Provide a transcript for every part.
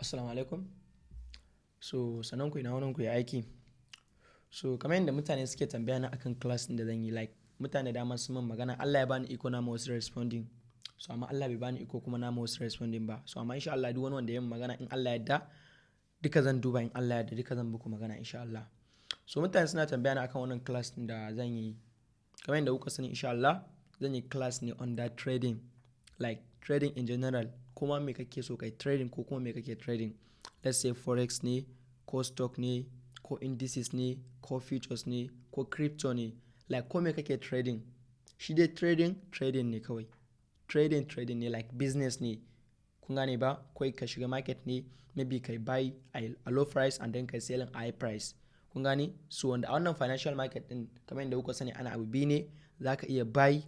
Assalamu alaikum. So, sanan ku ina wannan ku ya aiki. So, kamar yadda mutane suke tambaya na akan class din da zan yi, like mutane dama sun min magana Allah ya bani iko na ma wasu responding. So, amma Allah bai bani iko kuma na ma wasu responding ba. So, amma insha Allah duk wani wanda ya yi magana in Allah ya yarda duka zan duba, in Allah ya yarda duka zan muku magana insha Allah. So, mutane suna tambaya na akan wannan class din da zan yi. Kamar yadda kuka sani insha Allah zan yi class ne under trading, like trading in general. Kuma me kake so kai trading ko kuma me kake trading. Let's say forex ne, ko stock ne, ko indices ne, ko futures ne, ko crypto ne. Like ko me kake trading. Shi dai trading ne kawai. Trading ne like business ne. Kun gane ba? Kawai ka shiga market ne, maybe kai buy a low price and then kai selling a high price. Kun gane? So wanda a wannan financial market din kamar yadda kuka sani ana abu biyu ne, za ka iya buy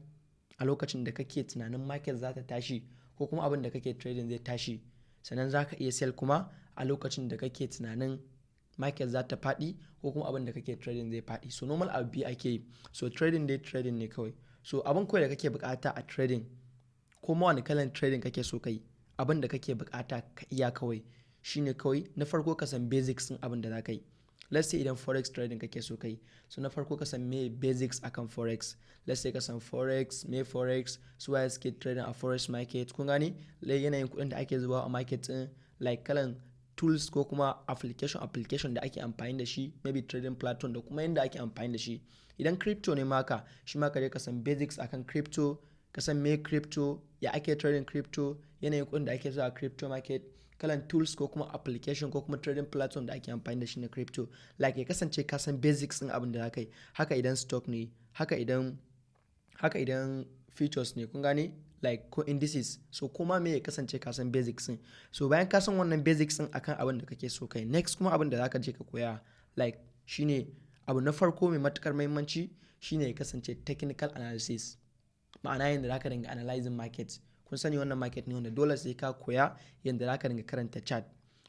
a lokacin da kake tunanin market za ta tashi ko kuma abin da kake trading zai tashi. Sannan za ka iya sell kuma a lokacin da kake tunanin market za ta faɗi ko kuma abin da kake trading zai faɗi. So normal abu biyu ake yi. So trading dai trading ne kawai. So abin kawai da kake bukata a trading, ko ma wani kalan trading kake so kai, abin da kake bukata ka iya kawai shine kawai na farko ka san basics din abin da za ka yi. Let's say idan forex trading kake so kai, so na farko ka san me basics akan forex. Let's say ka san forex, me forex, su waye suke trading a forex market. Kun gane? Lai yanayin kuɗin da ake zubawa a market din, like kalan tools ko kuma application da ake amfani da shi, maybe trading platform da kuma yanda ake amfani da shi. Idan crypto ne maka, shi ma ka je ka san basics akan crypto, ka san me crypto, ya ake trading crypto, yanayin kuɗin da ake zuwa a crypto market, kalan tools ko kuma application ko kuma trading platform da ake amfani da shi na crypto. Like ya kasance ka san basics din abin da za ka yi. Haka idan stock ne, haka idan futures ne, kun gane? Like ko indices. So kuma me ya kasance ka san basics din. So bayan ka san wannan basics din akan abin da kake so kai, next kuma abin da za ka je ka koya, like shine abu na farko mai matukar muhimmanci shine ya kasance technical analysis. Ma'ana yadda za ka dinga analyzing market. Kun sani wannan market ne wanda dole sai ka koya yadda za ka dinga karanta chart.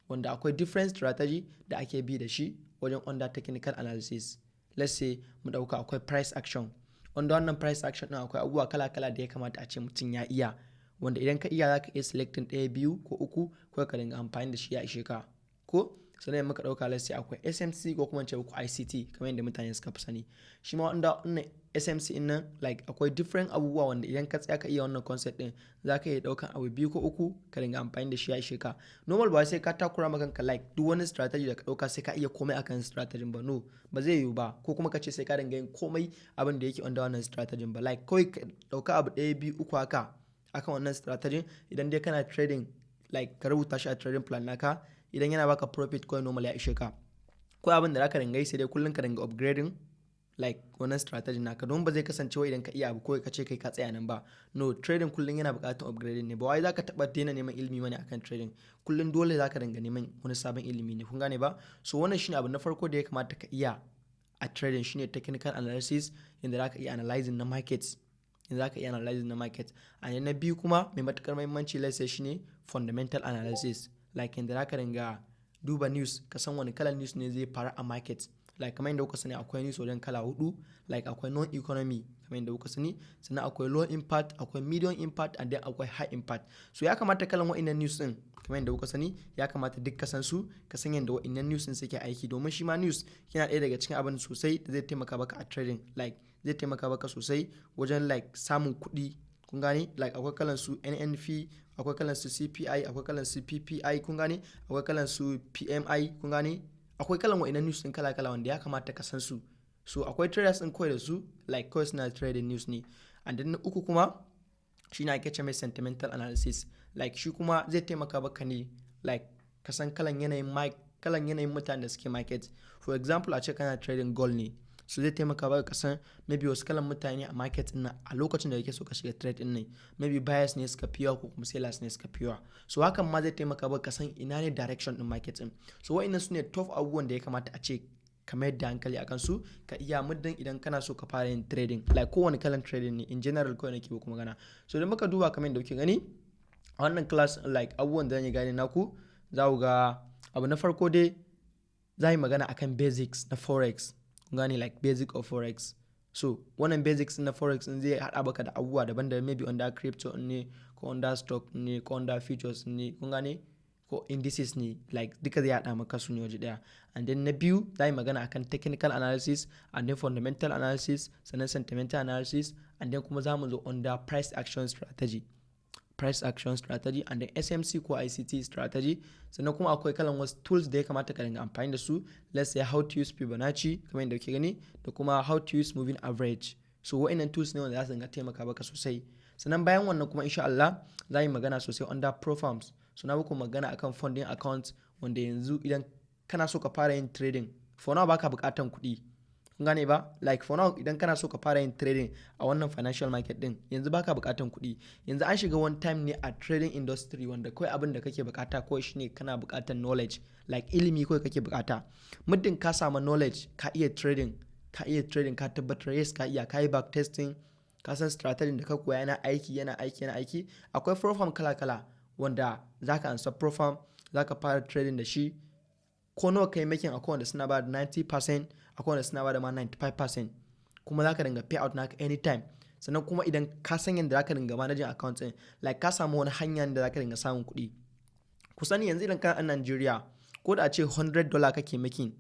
Wanda akwai different strategy da ake bi da shi wajen under technical analysis. Let's say mu dauka akwai price action. Wanda wannan price action din akwai abubuwa kala-kala da ya kamata a ce mutum ya iya. Wanda idan ka iya za ka iya selecting ɗaya, biyu ko uku ko ka dinga amfani da shi ya ishe ka. Ko sannan muka dauka let's say akwai SMC ko kuma ce ku ICT kamar yadda mutane suka fi sani. Shi ma wanda wannan SMC din nan, like akwai different abubuwa wanda idan ka tsaya ka iya wannan concept din za ka iya daukan abu biyu ko uku ka dinga amfani da shi ya ishe ka. Normal ba sai ka takura maka kanka like duk wani strategy da ka dauka sai ka iya komai akan strategy ba, no, ba zai yiwu ba. Ko kuma ka ce sai ka dinga yin komai abin da yake under wannan strategy ba. Like kawai ka dauka abu ɗaya, biyu, uku haka akan wannan strategy. Idan dai kana trading, like ka rubuta shi a trading plan naka, idan yana baka profit kawai normal ya ishe ka. Ko abin da zaka dinga yi sai dai kullun ka dinga upgrading like wannan strategy naka. Don ba zai kasance wai idan ka iya abu kawai ka ce kai ka tsaya nan ba. No, trading kullun yana buƙatar upgrading ne. Ba wai zaka taɓa daina neman ilimi bane akan trading. Kullun dole zaka dinga neman wani sabon ilimi ne. Kun gane ba? So wannan shine abu na farko da ya kamata ka iya a trading, shine technical analysis, yanda zaka iya analyzing na markets. Yanda zaka iya analyzing na market. And na biyu kuma mai matukar muhimmanci let's say shine fundamental analysis. Like yanda zaka dinga duba news, ka san wani kalan news ne zai faru a market. Like kamar yadda kuka sani akwai news wajen kala hudu. Like akwai non economy kamar yadda kuka sani, sannan akwai low impact, akwai medium impact and then akwai high impact. So ya kamata kalan wa'innan news din kamar yadda kuka sani ya kamata duk ka san su, ka san yadda wa'innan news din suke aiki. Domin shi ma news yana ɗaya daga cikin abin sosai da zai taimaka maka a trading. Like zai taimaka maka sosai wajen like samun kuɗi. Kun gane? Like akwai kalan su NNP, akwai kalan su CPI, akwai kalan su PPI, kun gane? Akwai kalan su PMI, kun gane? Akwai kalan wa'innan news din kala-kala wanda ya kamata ka san su. So akwai traders din kawai da su like kawai suna trading news ne. And then na uku kuma shi na ake ce mai sentimental analysis. Like shi kuma zai taimaka maka ne like ka san kalan yanayin mutanen da suke market. For example a ce kana trading gold ne. So zai taimaka maka ka san maybe wasu kalan mutane a market din a lokacin da kake so ka shiga trade din ne. Maybe buyers ne suka fi yawa ko kuma sellers ne suka fi yawa. So hakan ma zai taimaka maka ka san ina ne direction din market din. So wa'innan su ne top abubuwan da ya kamata a ce ka mayar da hankali akan su ka iya muddin idan kana so ka fara yin trading. Like kowane kalan trading ne in general kawai nake muku magana. So idan muka duba kamar yadda kuke gani a wannan class like abubuwan da zan yi gane naku, za ku ga abu na farko dai za yi magana akan basics na forex. Kun gane? Like basic of forex. So wannan basics na forex din zai haɗa baka da abubuwa daban-daban, maybe under crypto ne ko under stock ne ko under futures ne. Kun gane? ko indices ne, like duka zai haɗa maka su ne waje ɗaya. And then na biyu za yi magana akan technical analysis, and then fundamental analysis, sannan sentimental analysis, and then kuma za mu zo under price action strategy, and then SMC ko ICT strategy. Sannan kuma akwai kalan wasu tools da ya kamata ka dinga amfani da su, let's say how to use Fibonacci kamar yadda kuke gani, da kuma how to use moving average. So wa'annan tools ne wanda za su dinga taimaka baka sosai. Sannan bayan wannan kuma insha Allah za yi magana sosai under profams. So na muku magana akan funding account, wanda yanzu idan kana so ka fara yin trading, for now baka bukatan kuɗi. Kun gane ba? Like for now idan kana so ka fara yin trading a wannan financial market din, yanzu baka bukatan kuɗi. Yanzu an shiga one time ne a trading industry wanda kawai abin da kake bukata kawai shine kana bukatan knowledge, like ilimi kawai kake bukata. Muddin ka samu knowledge, ka iya trading, ka tabbatar yes ka iya, ka yi back testing, ka san strategy da ka koya yana aiki. Akwai profam kala-kala wanda zaka ansa profam, zaka fara trading da shi. Ko nawa kai making, akwai wanda suna ba da 90%, akwai wanda suna ba da ma 95%, kuma zaka dinga pay out naka anytime. Sannan kuma idan ka san yadda zaka dinga managing account din, like ka samu wani hanya da zaka dinga samun kuɗi. Ku sani yanzu idan kana a Nigeria, ko da a ce $100 kake making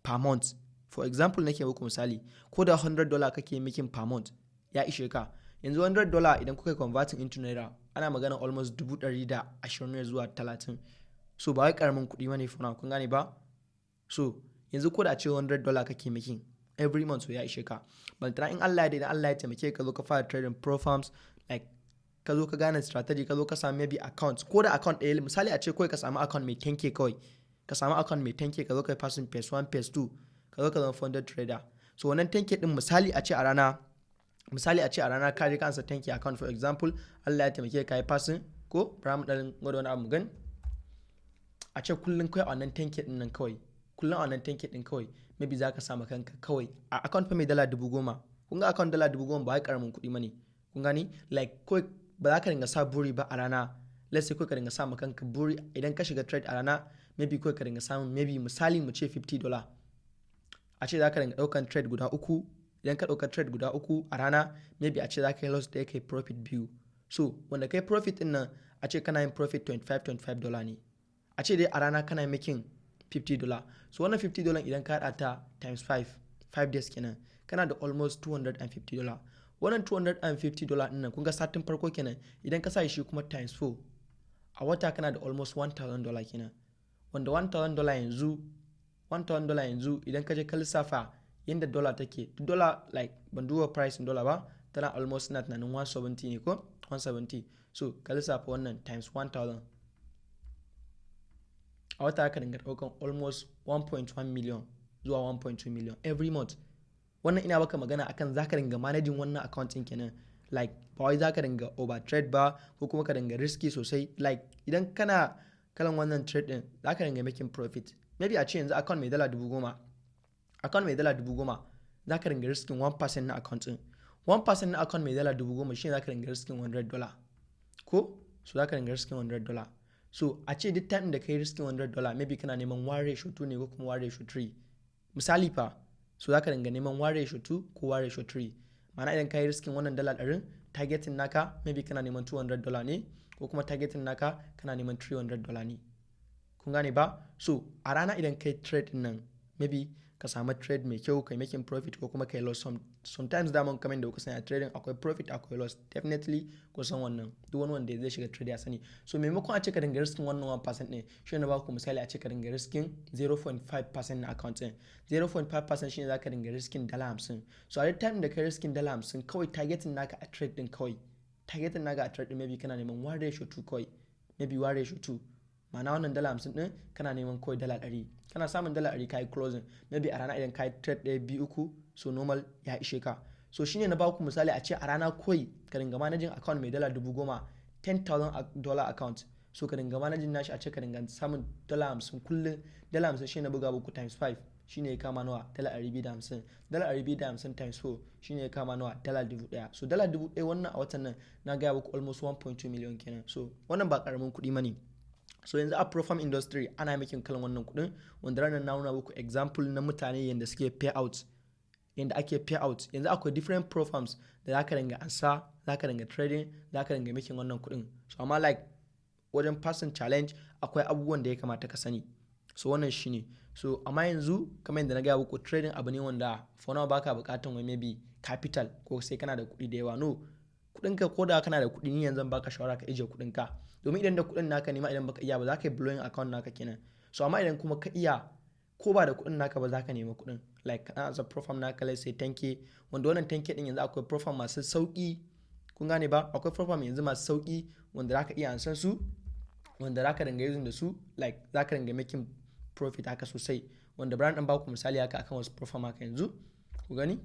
per month, for example nake muku misali, ko da $100 kake making per month ya ishe ka. Yanzu $100 idan kuka converting into naira, ana magana almost 120 zuwa 30. So ba wai karamin kuɗi bane for now, kun gane ba? So yanzu ko da a ce $100 kake making every month, so ya ishe ka. Balantana in Allah ya da, idan Allah ya taimake ka zo ka fara trading profams, like ka zo ka gane strategy, ka zo ka samu maybe account, ko da account ɗaya, misali a ce kawai ka samu account mai 10k kawai, ka samu account mai 10k, ka zo ka yi passing phase 1 phase 2, ka zo ka zama funded trader. So wannan 10k din misali a ce a rana ka je ka ansa 10k account, for example Allah ya taimake ka yi passing ko bara dan gwada wani abu gan, a ce kullun kai a wannan 10k din nan kawai, maybe za ka samu kanka kawai a account fa mai $10,000. Kun ga account $10,000 ba wai karamin kuɗi bane, kun gani? Like kawai ba za ka dinga sa buri ba a rana. Let's say kawai ka dinga sa ma kanka buri idan ka shiga trade a rana, maybe kawai ka dinga samun maybe misali mu ce $50. A ce za ka dinga ɗaukan trade guda uku, idan ka ɗauka trade guda uku a rana, maybe a ce za ka yi loss da kai profit biyu. So wanda kai profit din nan, a ce kana yin profit $25 ne. A ce dai a rana kana making $50. So wannan $50 idan ka haɗa ta times 5 days kenan, kana da almost $250. Wannan $250 din nan kun ga satin farko kenan, idan ka sa shi kuma times 4 a wata, kana da almost $1,000 kenan. Wanda $1,000 yanzu idan ka je ka lissafa yadda dollar take, dollar like ban duba price in dollar ba, tana almost na tunanin 170 ne ko 170. So ka lissafa wannan times 1,000 a wata, ka dinga ɗaukan almost 1.1 million zuwa 1.2 million every month. Wannan ina baka magana akan zaka dinga managing wannan account din kenan, like ba wai zaka dinga over trade ba ko kuma ka dinga risky sosai. Like idan kana kalan wannan trade din, zaka dinga making profit. Maybe a ce yanzu account mai $10,000, zaka dinga risking 1% na account din. 1% na account mai $10,000 shine zaka dinga risking $100 ko? So zaka dinga risking $100. So a ce duk time da kai risking $100, maybe kana neman 1:2 ne ko kuma 1:3 misali fa. So zaka dinga neman 1:2 ko 1:3. Ma'ana idan kai risking wannan $100, targeting naka maybe kana neman $200 ne, ko kuma targeting naka kana neman $300 ne. Kun gane ba? So a rana idan kai trade nan, maybe ka samu trade mai kyau, kai making profit ko kuma kai loss. Sometimes daman kamar da kuka sani a trading akwai profit akwai loss, definitely ku san wannan, duk wani wanda zai shiga trade ya sani. So maimakon a ce ka dinga risking wannan 1% ne, shi ne ba ku misali a ce ka dinga risking 0.5% na account din. 0.5% shine za ka dinga risking $50. So a time da ka risking $50, kawai targeting naka a trade din maybe kana neman 1:2 kawai, maybe 1:2. Ma'ana wannan $50 din kana neman kawai $100. Kana samun $100 kai closing, maybe a rana idan kai trade 1 2 3, so normal ya ishe ka. So shine na baku misali a ce a rana kawai ka dinga managing account mai $10,000, $10,000 account. So ka dinga managing nashi, a ce ka dinga samun $50 kullum. $50 shine na buga muku times 5, shine ya kama nawa? $250. $250 times 4 shine ya kama nawa? $1,000. So $1,000 wannan a watan nan na gaya muku almost 1.2 million kenan. So wannan ba karamin kuɗi bane. So yanzu a profam industry ana making kalan wannan kuɗin, wanda ranar na nuna muku example na mutane yanda suke payout, yanda ake payout. Yanzu akwai different profams da zaka dinga ansa, zaka dinga trading, zaka dinga making wannan kuɗin. So amma like wajen passing challenge akwai abubuwan da ya kamata ka sani. So wannan shine. So amma yanzu kamar yadda na gaya muku, trading abu ne wanda for now baka bukatan wai maybe capital ko sai kana da kuɗi da yawa. No, kuɗinka ko da kana da kuɗi, ni yanzu baka shawara ka ije kuɗinka, domin idan da kuɗin naka ne ma idan baka iya ba za ka yi blowing account naka kenan. So amma idan kuma ka iya, ko ba da kuɗin naka ba za ka nemi kuɗin. Like kana ansa profile naka, let's say 10k, wanda wannan 10k din yanzu akwai profile masu sauki, kun gane ba? Akwai profile yanzu masu sauki wanda za ka iya ansan su, wanda za ka dinga using da su, like za ka dinga making profit haka sosai. Wanda brand ɗin baku misali haka akan wasu profile haka yanzu, ku gani?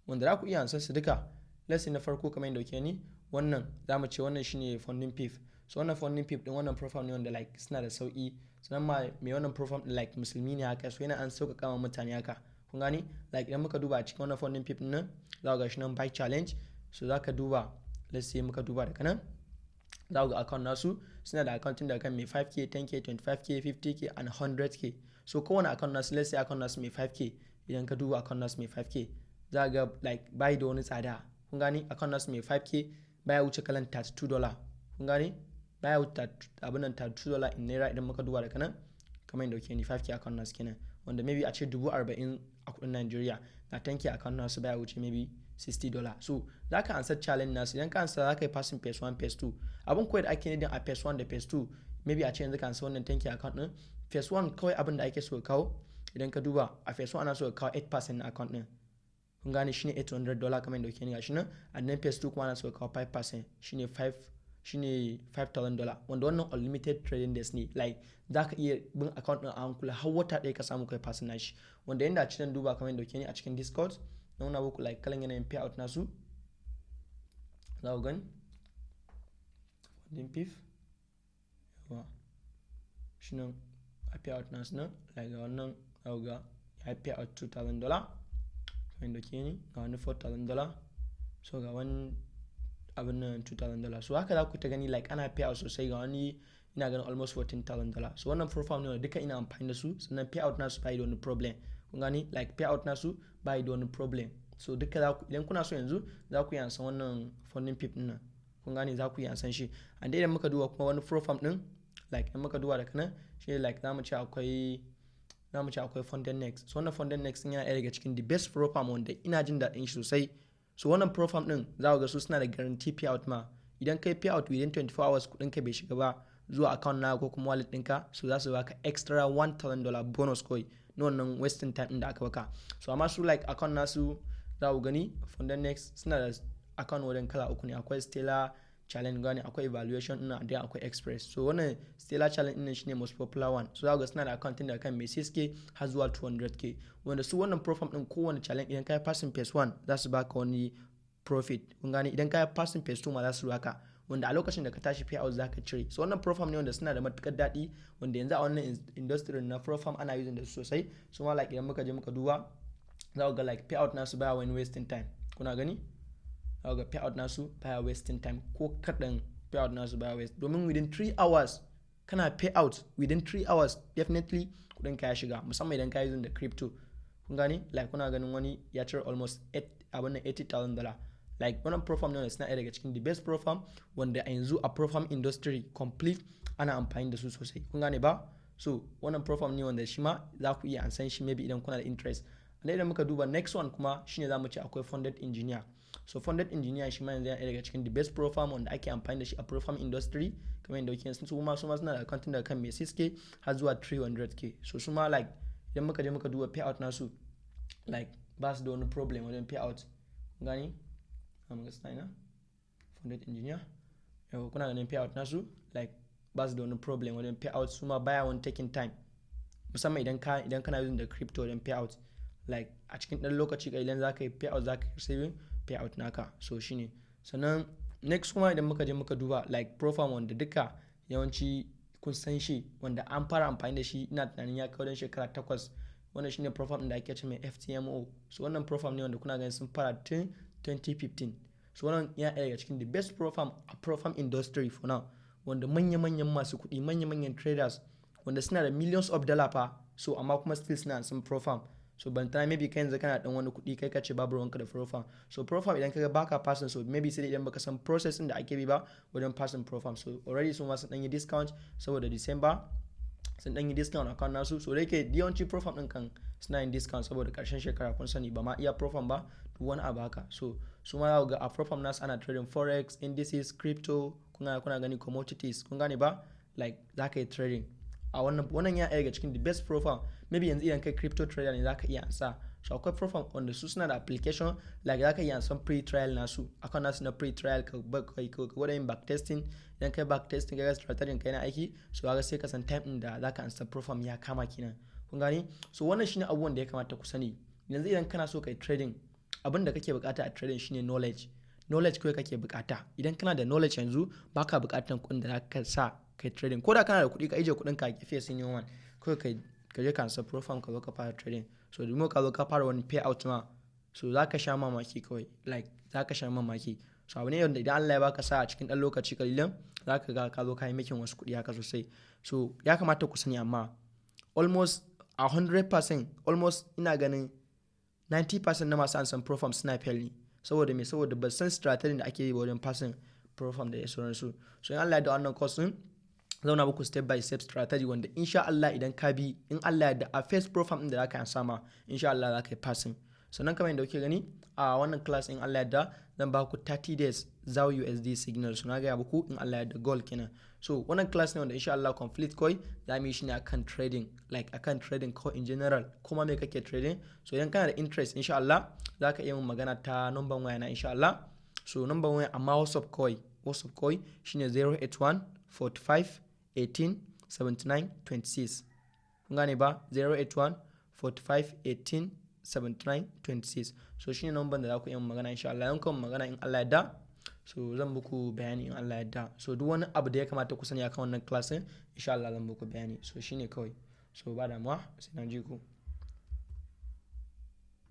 Wanda za ku iya ansan su duka. Let's say na farko kamar yadda kuke ni, wannan za mu ce wannan shine funding pip. So wannan funding pip din wannan profile ne wanda like suna da sauki. Sannan ma mai wannan profile din like musulmi ne haka, so yana an sauƙaƙa wa mutane haka. Kun gani? Like idan muka duba a cikin wannan funding pip nan, za ku ga shi nan buy challenge. So za ka duba, let's say muka duba daga nan, za ku ga account nasu suna da account da kan mai 5k, 10k, 25k, 50k and 100k. So kowane account nasu, let's say account nasu mai 5k, idan ka duba account nasu mai 5k, za ga like bai da wani tsada. Kun gani? Account nasu mai 5k baya wuce kalan $32. Kun gani? Baya wuce abin nan $32 in naira idan muka duba daga nan, kamar yadda kuke ni 5k account nasu kenan. Wanda maybe a ce 40,000 a kudin Nigeria, na 10k account nasu baya wuce maybe $60. So za ka ansa challenge nasu, idan ka ansa za ka yi passing phase 1, phase 2. Abin kawai da ake needing a phase 1 da phase 2, maybe a ce yanzu ka ansa wannan 10k account din. Phase 1 kawai abin da ake so ka kawo, idan ka duba a phase 1 ana so ka kawo 8% na account din. Kun gane shine $800 kamar yadda kuke ni gashi nan. And then phase 2 kuma ana so ka kawo 5%, shine $5,000, wanda wannan unlimited trading days ne. Like za ka iya bin account din a hankula har wata ɗaya ka samu kai passing nashi. Wanda yanda a cikin duba kamar yadda kuke ni a cikin Discord, na nuna muku like kalan yanayin payout nasu. Za ku gani funding pip yawa shi nan a payout nasu nan, like ga wannan za ku ga ya payout $2,000 kamar yadda kuke ni, ga wani $4,000, so ga wani abin nan $2,000. So haka za ku ta gani like ana payout sosai. Ga wani ina ganin almost $14,000. So wannan profile ne duka ina amfani da su, sannan payout nasu bai da wani problem. Kun gani? Like payout nasu bai da wani problem. So duka za ku, idan kuna so yanzu za ku yi ansan wannan funding pip din nan. Kun gani? Za ku yi ansan shi. And idan muka duba kuma wani profile din, like idan muka duba daga nan, shi like za mu ce akwai funded next. So wannan funded next yana ɗaya daga cikin the best profile wanda ina jin daɗin shi sosai. So wannan profile din za ku ga su suna da guarantee payout ma. Idan kai payout within 24 hours kudin ka bai shiga ba zuwa account na ko kuma wallet ɗinka, so za su baka extra $1,000 bonus kawai na wannan wasting time din da aka baka. So amma su like account nasu za ku gani funded next suna da account wajen kala uku ne. Akwai stellar challenge, gani akwai evaluation ɗin, da akwai express. So wannan stellar challenge ɗin shine most popular one. So za ku ga suna da account ɗin da kan mai 6k har zuwa 200k. Wanda su wannan profile ɗin kowane challenge idan ka yi passing phase 1 za su baka wani profit. Kun gani? Idan ka yi passing phase 2 ma za su baka, wanda a lokacin da ka tashi payout za ka cire. So wannan profile ne wanda suna da matukar daɗi, wanda yanzu a wannan industry na profile ana using da su sosai. So ma like idan muka je muka duba, za ku ga like payout nasu baya wani wasting time. Kuna gani? Za ku ga payout nasu baya wasting time ko kaɗan. Payout nasu baya waste, domin within 3 hours kana payout within 3 hours definitely kudin ka ya shiga, musamman idan ka yi using da crypto. Kun gani? Like kuna ganin wani ya cire almost $80,000. Like wannan profile ne suna ɗaya daga cikin the best profile wanda a yanzu a profile industry complete ana amfani da su sosai. Kun gane ba? So wannan profile ne wanda shi ma za ku iya ansan shi maybe idan kuna da interest. And idan muka duba next one kuma shine za mu ce akwai funded engineer. So funded engineer shi ma yanzu yana ɗaya daga cikin the best profile wanda ake amfani da shi a profile industry. Kamar yadda kuke sun su ma suna da account daga kan mai 6k har zuwa 300k. So su ma like idan muka je muka duba payout nasu, like ba su da wani problem wajen payout. Kun gani? Funded engineer, yau kuna ganin payout nasu like ba su da wani problem wajen payout. Su ma baya wani taking time, musamman idan kana using da crypto wajen payout, like a cikin ɗan lokaci idan za ka yi payout za ka yi saving payout naka. So shine. Sannan next kuma idan muka je muka duba like profile wanda duka yawanci kun san shi, wanda an fara amfani da shi ina tunanin ya kawo don shekara 8. Wannan shine profile da ake ce mai FTMO. So wannan profile ne wanda kuna ganin sun fara tun 2015. So wannan yana ɗaya daga cikin the best profile a profile industry for now, wanda manya-manyan masu kuɗi, manya-manyan traders wanda suna da millions of dollar fa, so amma kuma still suna sun profile. so ban ta maybe kai yanzu kana dan wani kuɗi kai ka ce babu ruwanka da profam. So profam idan kaga baka passing, so maybe sai idan baka san process din da ake bi ba wajen passing profam. So already sun wasu dan yi discount saboda December, sun dan yi discount akan nasu. So da yake yawanci profam din kan suna yin discount saboda karshen shekara kun sani ba ma iya profam ba duk wani abu haka. So su ma za ga a profam nasu ana trading forex, indices, crypto, kuna gani commodities, kun gane ba, like za ka yi trading a wannan ya daga cikin the best profile. Maybe yanzu idan kai crypto trader ne za ka iya ansa. So akwai profile wanda su suna da application, like za ka iya ansan free trial nasu akan nasu na free trial ka gwada yin back testing. Idan kai back testing ka ga strategy kai na aiki, so ga sai ka san time din da za ka ansa profile ya kama kenan, kun gani. So wannan shine abubuwan da ya kamata ku sani. Yanzu idan kana so kai trading, abin da kake bukata a trading shine knowledge kawai kake bukata. Idan kana da knowledge yanzu baka bukatan kuɗin da zaka sa kai trading. Ko da kana da kuɗi ka ije kuɗin ka a gefe sun yi one kawai ka je ka ansa profam ka zo ka fara trading. So dimo ka zo ka fara wani payout ma, so zaka sha mamaki kawai, like zaka sha mamaki. So abu ne wanda idan Allah ya baka sa a cikin dan lokaci kalilan zaka ga ka zo ka yi making wasu kuɗi haka sosai. So ya kamata ku sani, amma almost 100%, almost ina ganin 90% na masu ansan profam suna fail ne. Saboda me? Saboda ba san strategy da ake yi wajen passing profam da sauransu. So in Allah ya da wannan course din zauna muku step by step strategy wanda insha Allah idan ka bi, in Allah ya da a first profam din da zaka ansa ma insha Allah zaka yi passing. Sannan kamar yadda kuke gani a wannan class in Allah ya da zan ba ku 30 days ZAW USD signal. So na ga muku in Allah ya da goal kenan. So wannan class ne wanda insha Allah complete koi za mu yi shi ne akan trading, like akan trading ko in general kuma me kake trading. So idan kana da interest insha Allah za ka iya mun magana ta number waya na insha Allah. So number waya amma WhatsApp koi shine 081 45 18 79 26. Kun gane ba? 081 45 18 79 26. So shine number da za ku iya mun magana insha Allah. Yankan magana in Allah ya da, so zan muku bayani in Allah ya da. So duk wani abu da ya kamata ku sani akan wannan class insha Allah zan muku bayani. So shine kawai. So ba damuwa sai na ji ku.